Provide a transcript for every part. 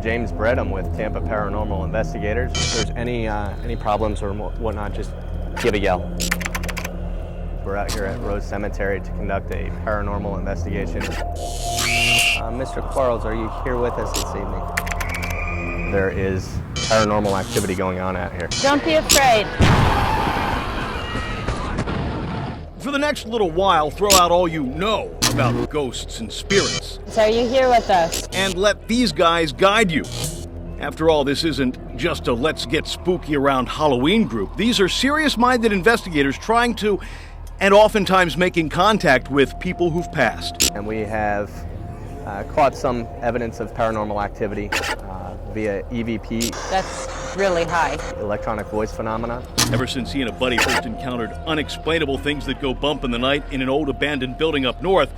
James Bredham with Tampa Paranormal Investigators. If there's any problems or whatnot, just give a yell. We're out here at Rose Cemetery to conduct a paranormal investigation. Mr. Quarles, are you here with us this evening? There is paranormal activity going on out here. Don't be afraid. For the next little while, throw out all you know about ghosts and spirits. So are you here with us? And let these guys guide you. After all, this isn't just a let's get spooky around Halloween group. These are serious-minded investigators trying to, and oftentimes making contact with people who've passed. And we have caught some evidence of paranormal activity via EVP. That's really high. Electronic voice phenomena. Ever since he and a buddy first encountered unexplainable things that go bump in the night in an old abandoned building up north,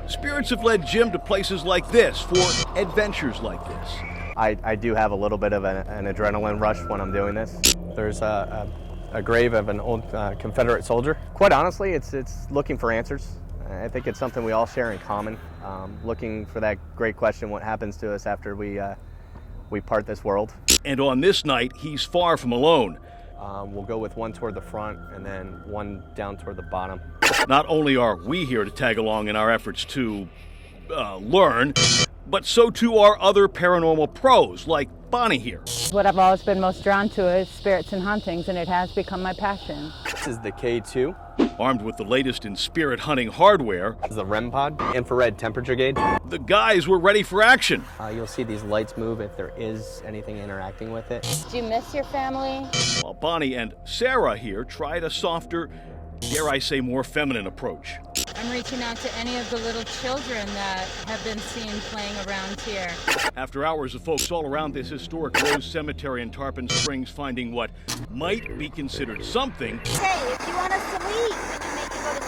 spirits have led Jim to places like this for adventures like this. I do have a little bit of an adrenaline rush when I'm doing this. There's a grave of an old Confederate soldier. Quite honestly, it's looking for answers. I think it's something we all share in common, looking for that great question, what happens to us after we part this world. And on this night, he's far from alone. We'll go with one toward the front and then one down toward the bottom. Not only are we here to tag along in our efforts to learn, but so too are other paranormal pros like Bonnie here. What I've always been most drawn to is spirits and hauntings, and it has become my passion. This is the K2. Armed with the latest in spirit hunting hardware, This is the REM pod, infrared temperature gauge. the guys were ready for action. You'll see these lights move if there is anything interacting with it. Do you miss your family? While Bonnie and Sarah here tried a softer, dare I say more feminine approach. I'm reaching out to any of the little children that have been seen playing around here. After hours of folks all around this historic Rose Cemetery in Tarpon Springs finding what might be considered something. Hey, if you want us to leave, then you make it go to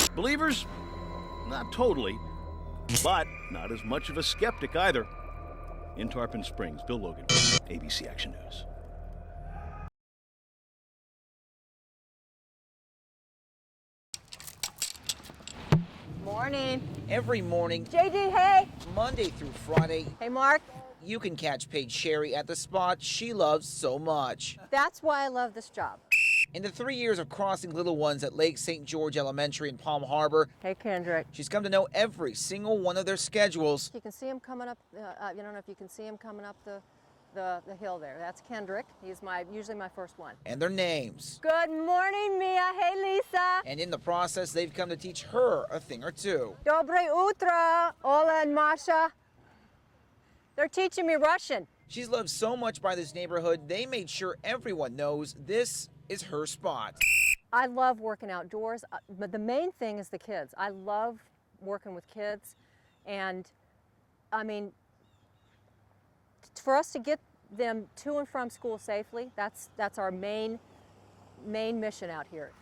6.5. Believers? Not totally, but not as much of a skeptic either. In Tarpon Springs, Bill Logan, ABC Action News. Morning. Every morning, JD, hey. Monday through Friday, Hey, Mark. you can catch Paige Sherry at the spot she loves so much. That's why I love this job. In the 3 years of crossing little ones at Lake St. George Elementary in Palm Harbor, Hey, Kendrick. she's come to know every single one of their schedules. You can see him coming up, I don't know if you can see him coming up the hill there. That's Kendrick. He's usually my first one. And their names. Good morning, Mia. Hey, Lisa. And in the process, they've come to teach her a thing or two. Dobre utra. Ola and Masha. They're teaching me Russian. She's loved so much by this neighborhood, they made sure everyone knows this is her spot. I love working outdoors, but the main thing is the kids. I love working with kids, and I mean, for us to get them to and from school safely, that's our main mission out here.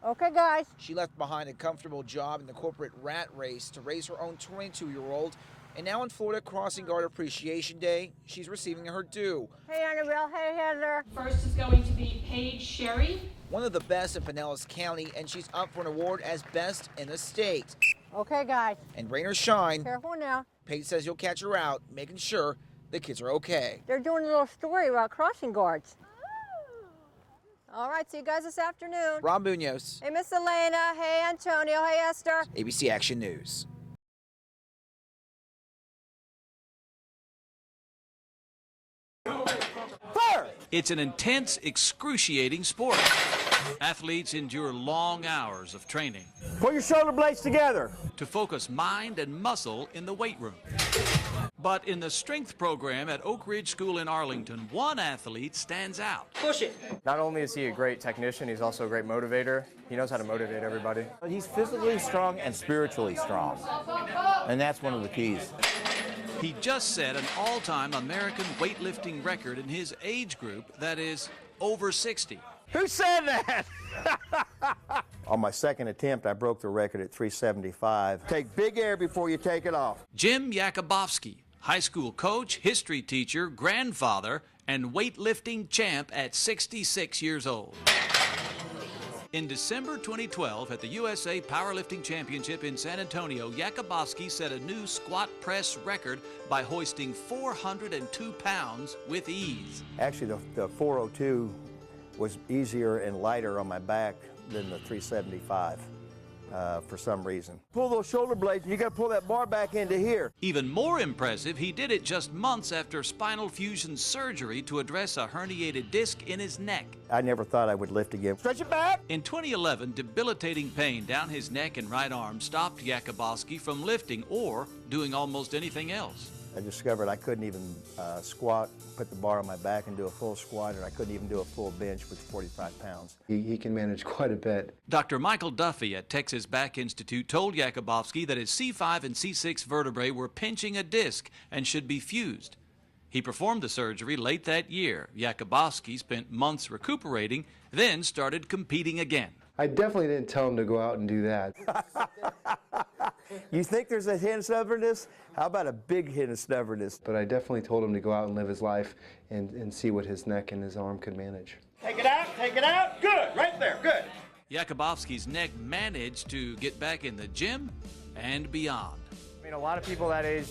Okay, guys. She left behind a comfortable job in the corporate rat race to raise her own 22-year-old, and now on Florida Crossing Guard Appreciation Day, she's receiving her due. Hey, Annabelle. Hey, Heather. First is going to be Paige Sherry. One of the best in Pinellas County, and she's up for an award as best in the state. Okay, guys. And rain or shine, Careful now. Paige says you'll catch her out, making sure the kids are okay. They're doing a little story about crossing guards. All right, see you guys this afternoon. Rob Munoz, Hey, Miss Elena. Hey, Antonio. Hey, Esther. ABC Action News. It's an intense, excruciating sport. Athletes endure long hours of training Put your shoulder blades together. to focus mind and muscle in the weight room. But in the strength program at Oak Ridge School in Arlington, one athlete stands out. Not only is he a great technician, he's also a great motivator. He knows how to motivate everybody. He's physically strong and spiritually strong. And that's one of the keys. He just set an all-time American weightlifting record in his age group, that is, over 60. Who said that? On my second attempt, I broke the record at 375. Take big air before you take it off. Jim Yakubowski, high school coach, history teacher, grandfather, and weightlifting champ at 66 years old. In December 2012, at the USA Powerlifting Championship in San Antonio, Jakubowski set a new squat press record by hoisting 402 pounds with ease. Actually, the 402 was easier and lighter on my back than the 375 for some reason. Pull those shoulder blades, and you got to pull that bar back into here. Even more impressive, he did it just months after spinal fusion surgery to address a herniated disc in his neck. I never thought I would lift again. Stretch it back. In 2011, debilitating pain down his neck and right arm stopped Jakubowski from lifting or doing almost anything else. I discovered I couldn't even squat, put the bar on my back and do a full squat, and I couldn't even do a full bench with 45 pounds. He can manage quite a bit. Dr. Michael Duffy at Texas Back Institute told Jakubowski that his C5 and C6 vertebrae were pinching a disc and should be fused. He performed the surgery late that year. Jakubowski spent months recuperating, then started competing again. I definitely didn't tell him to go out and do that. You think there's a hint of stubbornness? How about a big hint of stubbornness? But I definitely told him to go out and live his life and see what his neck and his arm could manage. Take it out, take it out. Good, right there, good. Jakubowski's neck managed to get back in the gym and beyond. I mean, a lot of people that age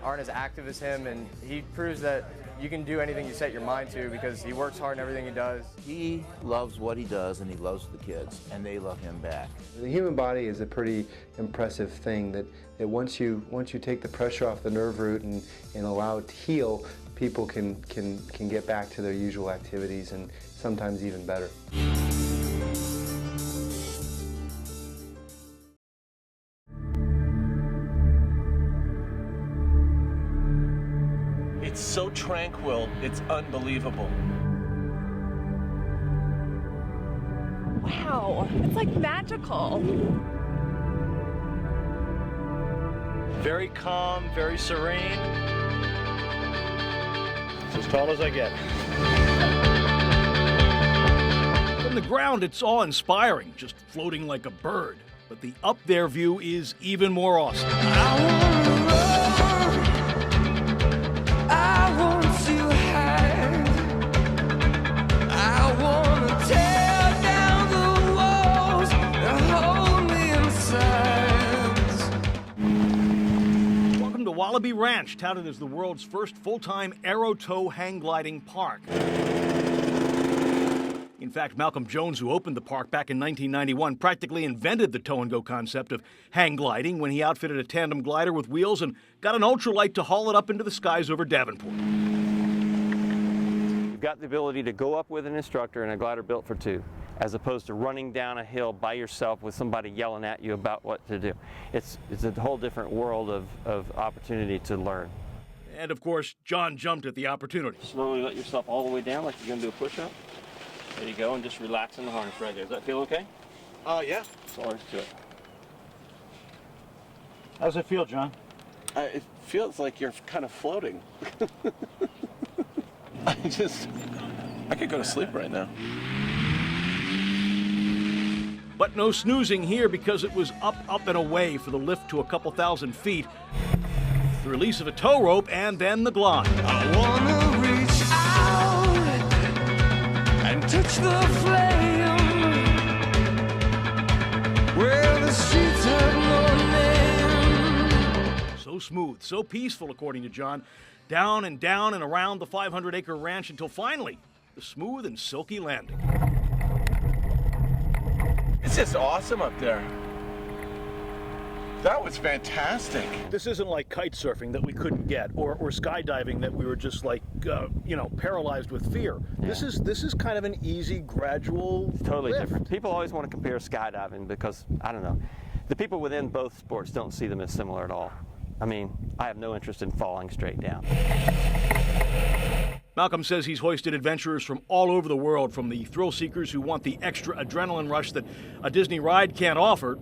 aren't as active as him, and he proves that you can do anything you set your mind to because he works hard in everything he does. He loves what he does, and he loves the kids, and they love him back. The human body is a pretty impressive thing that once you take the pressure off the nerve root and allow it to heal, people can get back to their usual activities and sometimes even better. It's so tranquil, it's unbelievable. Wow, it's like magical. Very calm, very serene. It's as tall as I get. From the ground, it's awe-inspiring, just floating like a bird. But the up-there view is even more awesome. Wallaby Ranch, touted as the world's first full-time aero-tow hang gliding park. In fact, Malcolm Jones, who opened the park back in 1991, practically invented the tow-and-go concept of hang gliding when he outfitted a tandem glider with wheels and got an ultralight to haul it up into the skies over Davenport. You've got the ability to go up with an instructor in a glider built for two, as opposed to running down a hill by yourself with somebody yelling at you about what to do. It's a whole different world of opportunity to learn. And of course, John jumped at the opportunity. Slowly let yourself all the way down like you're going to do a push-up. There you go, and just relax in the harness right there. Does that feel okay? Yeah. That's all there is to it. How does it feel, John? It feels like you're kind of floating. I could go to sleep right now. But no snoozing here because it was up, up, and away for the lift to a couple thousand feet, the release of a tow rope, and then the glide. I wanna reach out and touch the flame where the streets have no name. So smooth, so peaceful, according to John. Down and around the 500-acre ranch until finally, the smooth and silky landing. It's just awesome up there. That was fantastic. This isn't like kite surfing that we couldn't get, or skydiving that we were just like, paralyzed with fear. Yeah. This is kind of an easy, gradual Totally lift. different. People always want to compare skydiving because, I don't know, the people within both sports don't see them as similar at all. I mean, I have no interest in falling straight down. Malcolm says he's hoisted adventurers from all over the world, from the thrill seekers who want the extra adrenaline rush that a Disney ride can't offer,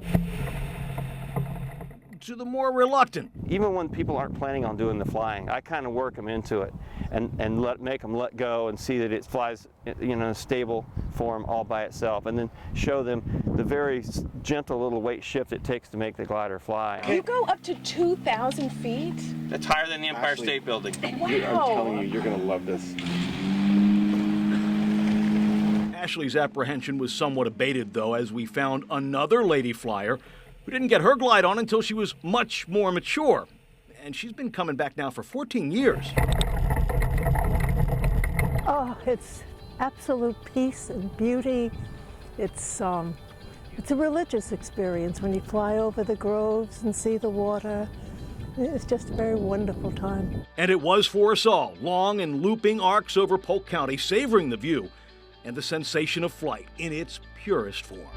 to the more reluctant. Even when people aren't planning on doing the flying, I kind of work them into it and make them let go and see that it flies in a stable form all by itself, and then show them the very gentle little weight shift it takes to make the glider fly. You go up to 2,000 feet? That's higher than the Empire State Building. Wow. I'm telling you, you're going to love this. Ashley's apprehension was somewhat abated, though, as we found another lady flyer who didn't get her glide on until she was much more mature. And she's been coming back now for 14 years. Oh, it's absolute peace and beauty. It's a religious experience when you fly over the groves and see the water. It's just a very wonderful time. And it was for us all, long and looping arcs over Polk County, savoring the view and the sensation of flight in its purest form.